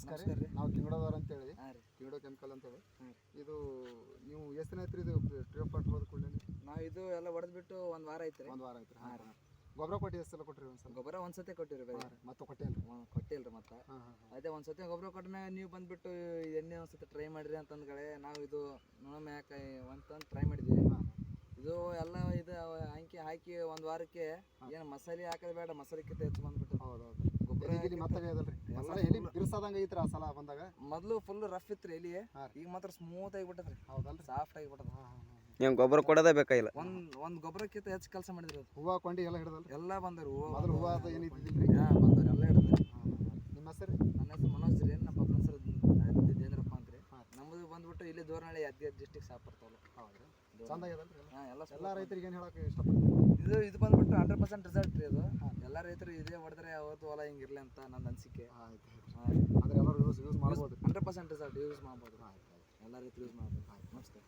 ನಮಸ್ಕಾರ ನಮಸ್ಕಾರ ರೀ. ರೀ. ನಾವು ಕಿಂಗಡದವ್ರು ಅಂತೇಳಿ ಹಾಂ ರೀ. ಕಿಂಗಡೋ ಕೆಮಿಕಲ್ ಅಂತೇಳಿ. ಹಾಂ. ಇದು ನೀವು ಎಷ್ಟು ದಿನ ಆಯ್ತು ಇದು ಟ್ರಿಪ್ ಪಟ್ಟು ಹೋದ ಕೂಡಲೇ ನಾವು ಇದು ಎಲ್ಲ ಹೊಡೆದ್ಬಿಟ್ಟು ಒಂದು ವಾರ ಐತ್ರಿ. ಒಂದು ವಾರ ಆಯ್ತು. ಹಾಂ ಹಾಂ ಗೊಬ್ಬರ ಕೊಟ್ಟು ಎಷ್ಟು ಸಲ ಕೊಟ್ರಿ ಒಂದು ಸಲ? ಗೊಬ್ಬರ ಒಂದ್ಸತಿ ಕೊಟ್ಟಿರಿ ಬರೀ. ಮತ್ತೆ ಕೊಟ್ಟಿಲ್ಲ. ಕೊಟ್ಟಿಲ್ರಿ ಮತ್ತೆ. ಹಾಂ ಹಾಂ ಹಾಂ ಅದೇ ಒಂದ್ಸತಿ ಗೊಬ್ಬರ ಕೊಟ್ಟಮ್ಯಾಗ ನೀವು ಬಂದ್ಬಿಟ್ಟು ಎಣ್ಣೆ ಒಂದ್ಸತಿ ಟ್ರೈ ಮಾಡಿರಿ ಅಂತಂದ ಕಡೆ ನಾವು ಇದು ನೋಡಮ್ಮ ಯಾಕೆ ಅಂತಂದು ಟ್ರೈ ಮಾಡಿದ್ವಿ. ಹಾಂ ಇದು ಎಲ್ಲ ಇದು ಹಾಕಿ ಒಂದು ವಾರಕ್ಕೆ ಏನು ಮಸಾಲೆ ಹಾಕೋದು ಬೇಡ, ಮಸಾಲೆಕ್ಕಿಂತ ಹೆಚ್ಚು ಬಂದ್ಬಿಟ್ಟು ಹೌದು ಹೌದು. ಗೊಬ್ಬರ ಎಲ್ಲಿ ಮತ್ತೆ ಅದಲ್ರಿ ಮಸಾಲೆ ಎಲ್ಲಿ ಬಿರ್ಸದಂಗೆ ಐತ್ರಿ ಆ ಸಲ ಬಂದಾಗ. ಮೊದಲು ಫುಲ್ ರಫ್ ಇತ್ತು ಎಲ್ಲಿ, ಹಾಂ ರೀ. ಈಗ ಮಾತ್ರ ಸ್ಮೂತ್ ಆಗಿಬಿಟ್ಟದ್ರಿ, ಹೌದಲ್ರಿ. ಸಾಫ್ಟ್ ಆಗಿಬಿಟ್ಟದ. ಹಾಂ ಹಾಂ ಹಾಂ. ನೀವು ಗೊಬ್ಬರ ಕೊಡೋದೇ ಬೇಕಾಗಿಲ್ಲ. ಒಂದು ಗೊಬ್ಬರಕ್ಕಿಂತ ಹೆಚ್ಚು ಕೆಲಸ ಮಾಡಿದ್ರಿ ಅದು. ಹೂವು ಕೊಂಡಿ ಎಲ್ಲ ಹಿಡ್ದಲ್ರಿ. ಎಲ್ಲ ಬಂದರು ಮೊದಲು ಹೂವು ಅದು ಏನು ಇದ್ದಿದ್ದಿಲ್ರಿ. ಹಾಂ ಬಂದವ್ರು ಎಲ್ಲ ಹಿಡಿದ್ರಿ. ಹಾಂ ಹಾಂ ಹಾಂ. ನಿಮ್ಮ ಹೆಸರು? ನನ್ನ ಹೆಸರು ಮನೋಜ್ ರೀ, ನಮ್ಮ ಪಪ್ಪನ ಹೆಸರು ದೇಂದ್ರಪ್ಪ ಅಂತ ರೀ. ಹಾಂ. ನಮ್ಮದು ಬಂದ್ಬಿಟ್ಟು ಇಲ್ಲಿ ದೋರ್ನಳ್ಳಿ ಯಾದಗಿರಿ ಡಿಸ್ಟಿಕ್ ಶಾಪುರ ತಾಲೂಕು. ಹೌದ್ರಿ. ಚಂದ ಆಗ್ಯದಲ್ರಿ. ಹಾಂ ಎಲ್ಲ ಎಲ್ಲ ರೈತರಿಗೆ ಏನು ಹೇಳಕ್ಕೆ ಇಷ್ಟಪಡ್ತೀನಿ? ಇದು ಬಂದ್ಬಿಟ್ಟು 100% ರಿಸಲ್ಟ್ ರೀ ಇದು. ಹಾಂ. ಎಲ್ಲ ರೈತರು ಇದೇ ಹೊಡೆದ್ರೆ ಅವತ್ತು ಹೊಲ ಹಿಂಗಿರ್ಲಿ ಅಂತ ನನ್ನ ಅನಿಸಿಕೆ. ಆಯ್ತು ಹಾಂ ಅಂದ್ರೆ ಎಲ್ಲರೂ ಯೂಸ್ ಮಾಡ್ಬೋದು. 100% ರಿಸಲ್ಟ್ ಯೂಸ್ ಮಾಡ್ಬೋದು. ಆಯ್ತು ಆಯ್ತು. ಎಲ್ಲ ರೈತರು ಯೂಸ್ ಮಾಡ್ಬೋದು. ಆಯ್ತು. ನಮಸ್ಕಾರ.